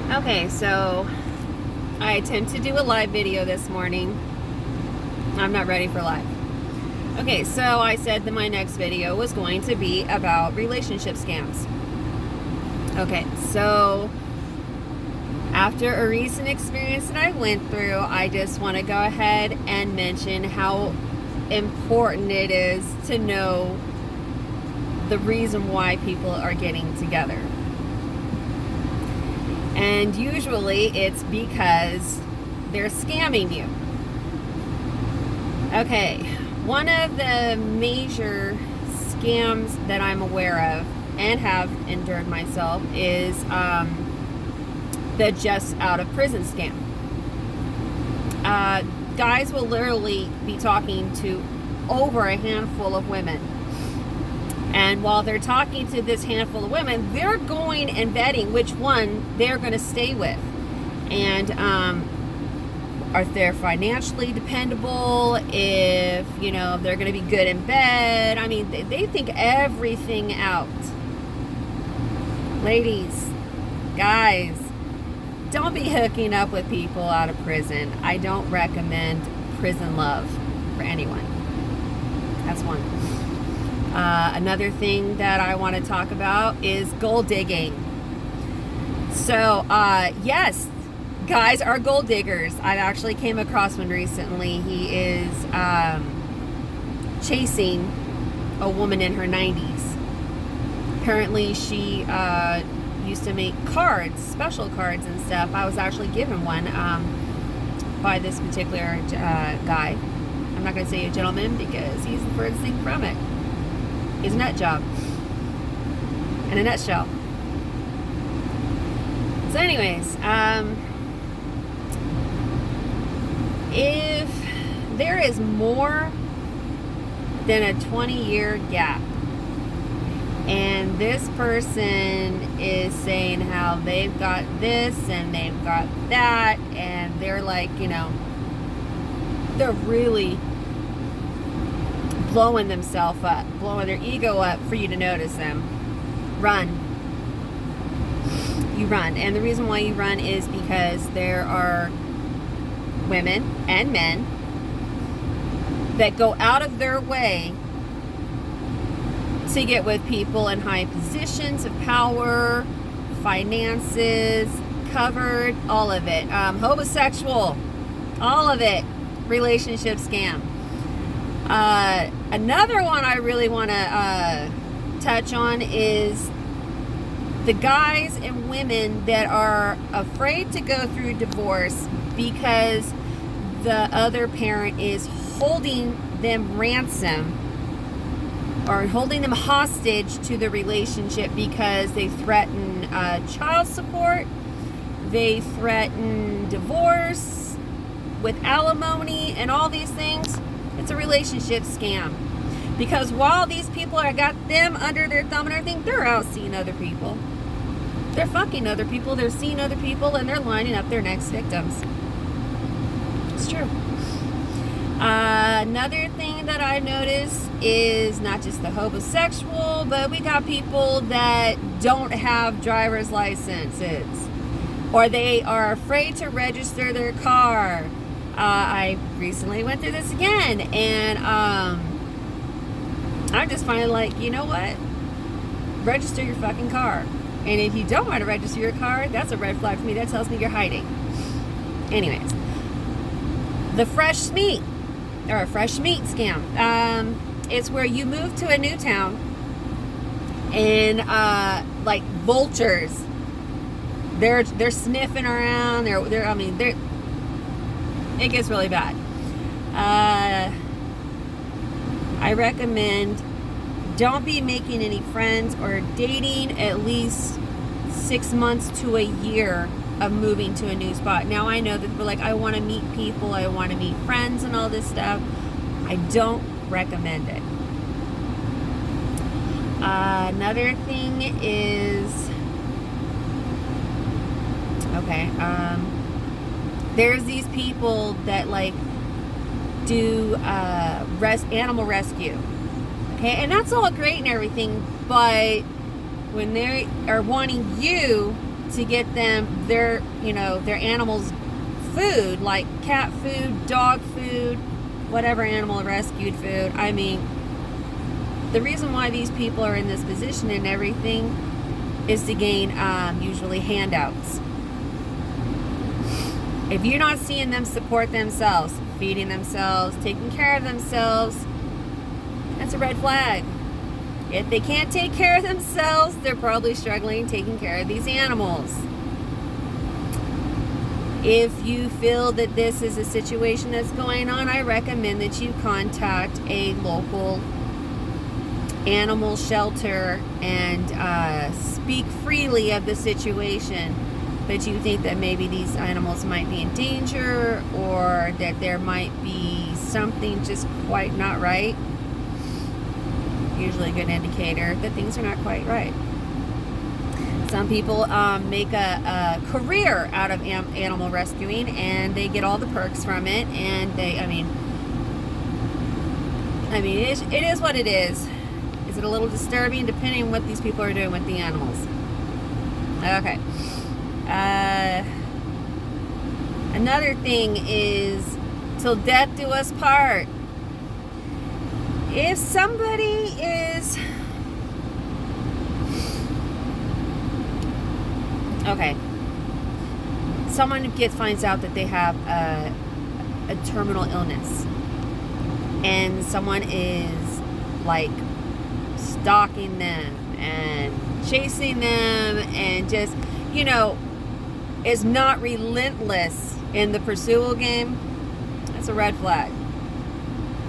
Okay, so I attempted to do a live video this morning. I'm not ready for live. Okay, so I said that my next video was going to be about relationship scams. Okay, so after a recent experience that I went through, I just want to go ahead and mention how important it is to know the reason why people are getting together. And usually it's because they're scamming you. Okay, one of the major scams that I'm aware of and have endured myself is the just out of prison scam. Guys will literally be talking to over a handful of women. And while they're talking to this handful of women, they're going and vetting which one they're going to stay with. And are they financially dependable? If, they're going to be good in bed. I mean, they think everything out. Ladies, guys, don't be hooking up with people out of prison. I don't recommend prison love for anyone. That's one. Another thing that I want to talk about is gold digging. So, yes, guys are gold diggers. I actually came across one recently. He is chasing a woman in her 90s. Apparently, she used to make cards, special cards and stuff. I was actually given one by this particular guy. I'm not going to say a gentleman because he's the furthest thing from it. He's a nut job. In a nutshell. So anyways, if there is more than a 20-year gap, and this person is saying how they've got this and they've got that, and they're like, they're really blowing themselves up, blowing their ego up for you to notice them, run. You run. And the reason why you run is because there are women and men that go out of their way to get with people in high positions of power, finances, covered, all of it. Homosexual, all of it. Relationship scam. Another one I really want to touch on is the guys and women that are afraid to go through divorce because the other parent is holding them ransom or holding them hostage to the relationship because they threaten child support, they threaten divorce with alimony and all these things. It's a relationship scam. Because while these people are got them under their thumb and everything, they're out seeing other people. They're fucking other people, they're seeing other people, and they're lining up their next victims. It's true. Another thing that I noticed is not just the homosexual, but we got people that don't have driver's licenses, or they are afraid to register their car. I recently went through this again, and I'm just finally like, you know what? Register your fucking car. And if you don't want to register your car, that's a red flag for me. That tells me you're hiding. Anyways, the fresh meat scam. It's where you move to a new town and like vultures. They're sniffing around. It gets really bad. I recommend don't be making any friends or dating at least 6 months to a year of moving to a new spot. Now I know that people are like, I want to meet people, I want to meet friends and all this stuff. I don't recommend it. Another thing is, there's these people that like do animal rescue. Okay, and that's all great and everything, but when they are wanting you to get them their animals food, like cat food, dog food, whatever animal rescued food. I mean, the reason why these people are in this position and everything is to gain usually handouts. If you're not seeing them support themselves, feeding themselves, taking care of themselves, that's a red flag. If they can't take care of themselves, they're probably struggling taking care of these animals. If you feel that this is a situation that's going on, I recommend that you contact a local animal shelter and speak freely of the situation. But you think that maybe these animals might be in danger, or that there might be something just quite not right. Usually a good indicator that things are not quite right. Some people make a career out of animal rescuing, and they get all the perks from it, and it is what it is. Is it a little disturbing? Depending on what these people are doing with the animals. Okay. Another thing is, till death do us part. If somebody is... Okay. Someone finds out that they have a terminal illness, and someone is like stalking them and chasing them, and just, is not relentless in the pursuit game, that's a red flag.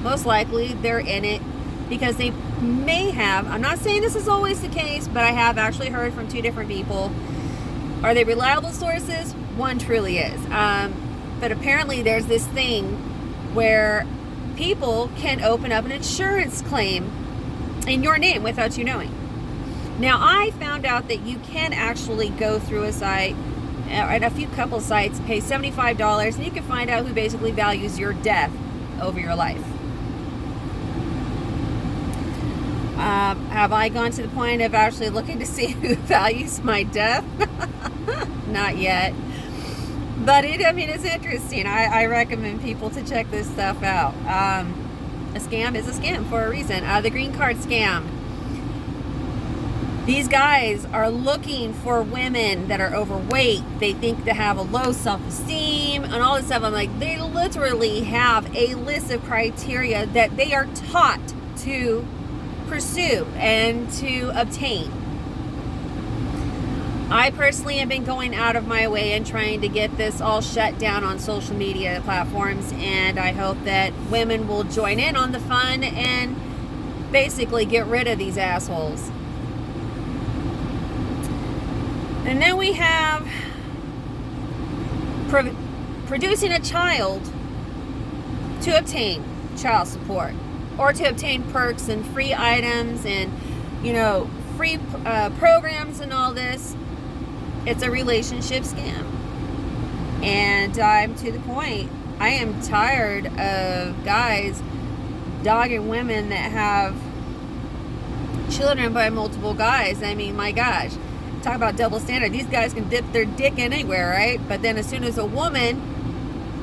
Most likely they're in it because they may have, I'm not saying this is always the case, but I have actually heard from 2 different people. Are they reliable sources? One truly is. But apparently there's this thing where people can open up an insurance claim in your name without you knowing. Now, I found out that you can actually go through a site, at a few couple sites, pay $75, and you can find out who basically values your death over your life. Have I gone to the point of actually looking to see who values my death? Not yet. But it's interesting. I recommend people to check this stuff out. A scam is a scam for a reason. The green card scam. These guys are looking for women that are overweight. They think they have a low self-esteem and all this stuff. I'm like, they literally have a list of criteria that they are taught to pursue and to obtain. I personally have been going out of my way and trying to get this all shut down on social media platforms, and I hope that women will join in on the fun and basically get rid of these assholes. And then we have producing a child to obtain child support, or to obtain perks and free items and, free programs and all this. It's a relationship scam. And I'm to the point, I am tired of guys dogging women that have children by multiple guys. I mean, my gosh. Talk about double standard. These guys can dip their dick anywhere, right? But then as soon as a woman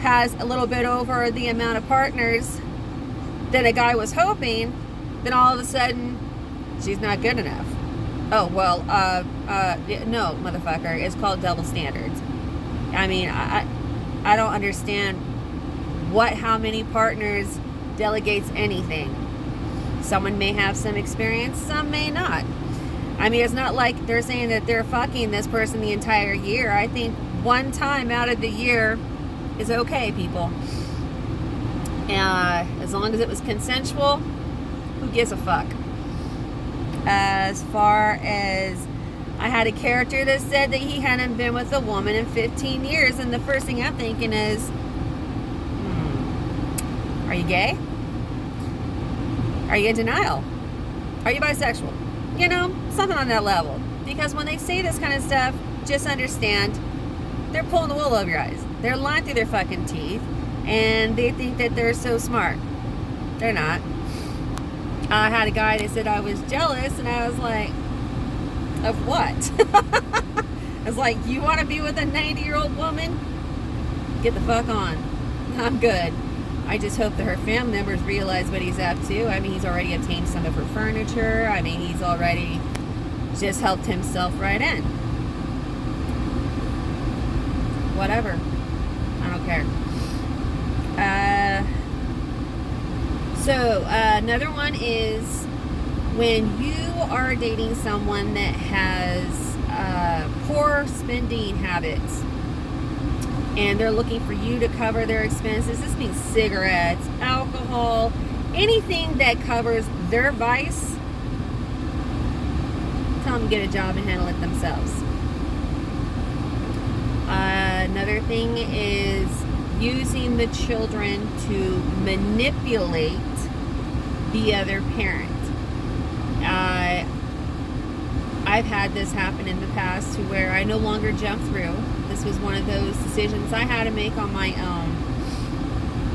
has a little bit over the amount of partners that a guy was hoping, then all of a sudden she's not good enough. Oh, well, no, motherfucker. It's called double standards. I mean, I don't understand how many partners delegates anything. Someone may have some experience, some may not. I mean, it's not like they're saying that they're fucking this person the entire year. I think one time out of the year is okay, people. As long as it was consensual, who gives a fuck? As far as, I had a character that said that he hadn't been with a woman in 15 years, and the first thing I'm thinking is, are you gay? Are you in denial? Are you bisexual? Something on that level. Because when they say this kind of stuff, just understand, they're pulling the wool over your eyes. They're lying through their fucking teeth, and they think that they're so smart. They're not. I had a guy that said I was jealous, and I was like, of what? was like, you want to be with a 90-year-old woman? Get the fuck on. I'm good. I just hope that her family members realize what he's up to. I mean, he's already obtained some of her furniture. I mean, he's already just helped himself right in. Whatever. I don't care. So, another one is when you are dating someone that has poor spending habits and they're looking for you to cover their expenses. This means cigarettes, alcohol, anything that covers their vice. Tell them to get a job and handle it themselves. Another thing is using the children to manipulate the other parent. I've had this happen in the past to where I no longer jump through. This was one of those decisions I had to make on my own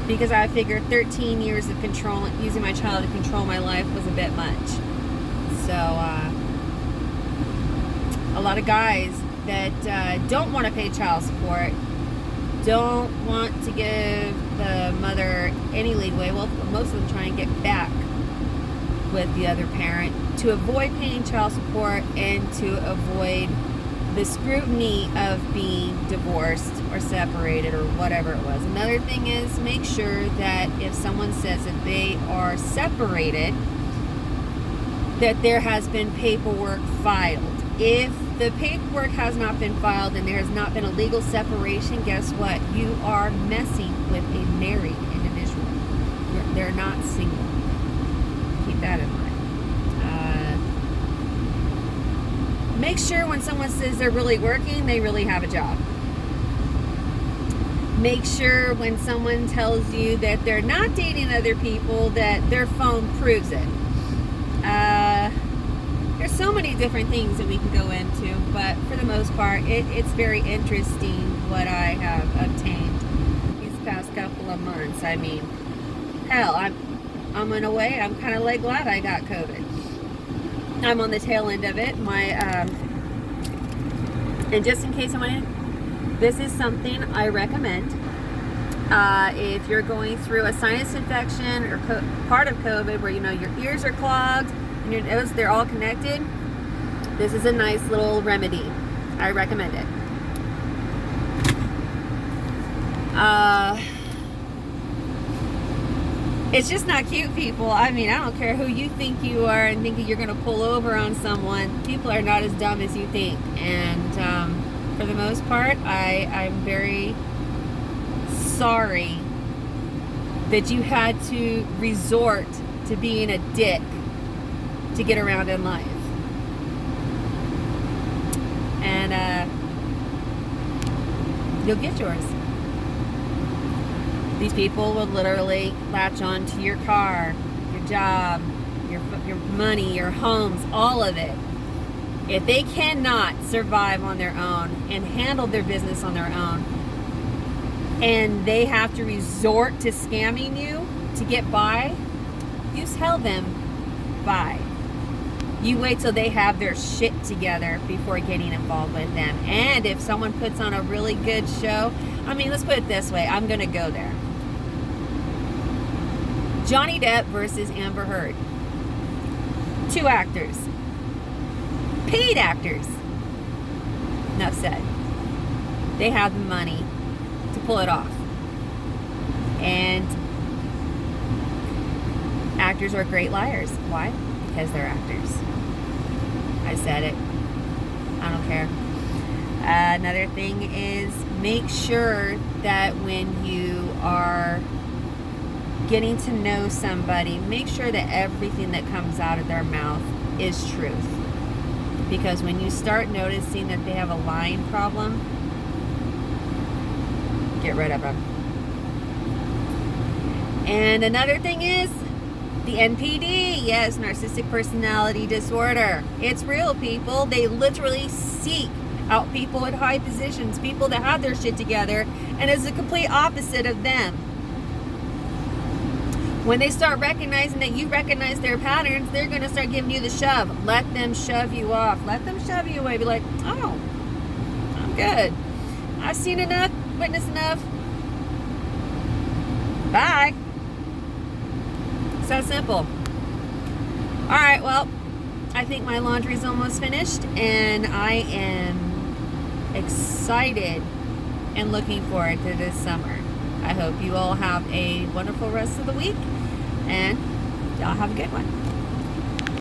because I figured 13 years of control, using my child to control my life was a bit much. So a lot of guys that don't want to pay child support, don't want to give the mother any leeway. Well, most of them try and get back with the other parent to avoid paying child support and to avoid the scrutiny of being divorced or separated or whatever it was. Another thing is make sure that if someone says that they are separated, that there has been paperwork filed. If the paperwork has not been filed and there has not been a legal separation, guess what? You are messing with a married individual. They're not single. Keep that in mind. Make sure when someone says they're really working, they really have a job. Make sure when someone tells you that they're not dating other people, that their phone proves it. There's so many different things that we can go into, but for the most part, it's very interesting what I have obtained these past couple of months. I mean, hell, I'm in a way, I'm kind of like glad I got COVID. I'm on the tail end of it. And just in case this is something I recommend. If you're going through a sinus infection or part of COVID where your ears are clogged and your nose, they're all connected, this is a nice little remedy. I recommend it. It's just not cute, people. I mean, I don't care who you think you are and think you're going to pull over on someone. People are not as dumb as you think. And for the most part, I'm very sorry that you had to resort to being a dick to get around in life. And you'll get yours. These people will literally latch on to your car, your job, your money, your homes, all of it. If they cannot survive on their own and handle their business on their own, and they have to resort to scamming you to get by, you tell them bye. You wait till they have their shit together before getting involved with them. And if someone puts on a really good show, I mean, let's put it this way, I'm gonna go there. Johnny Depp versus Amber Heard. 2 actors. Paid actors. Enough said. They have the money to pull it off. And actors are great liars. Why? Because they're actors. I said it. I don't care. Another thing is make sure that when you are getting to know somebody, make sure that everything that comes out of their mouth is truth. Because when you start noticing that they have a lying problem, get rid of them. And another thing is the NPD. Yes, narcissistic personality disorder. It's real, people. They literally seek out people in high positions, people that have their shit together, and is the complete opposite of them. When they start recognizing that you recognize their patterns, they're going to start giving you the shove. Let them shove you off. Let them shove you away. Be like, oh, Good. I've seen enough, witnessed enough. Bye. So simple. All right, well, I think my laundry's almost finished, and I am excited and looking forward to this summer. I hope you all have a wonderful rest of the week, and y'all have a good one.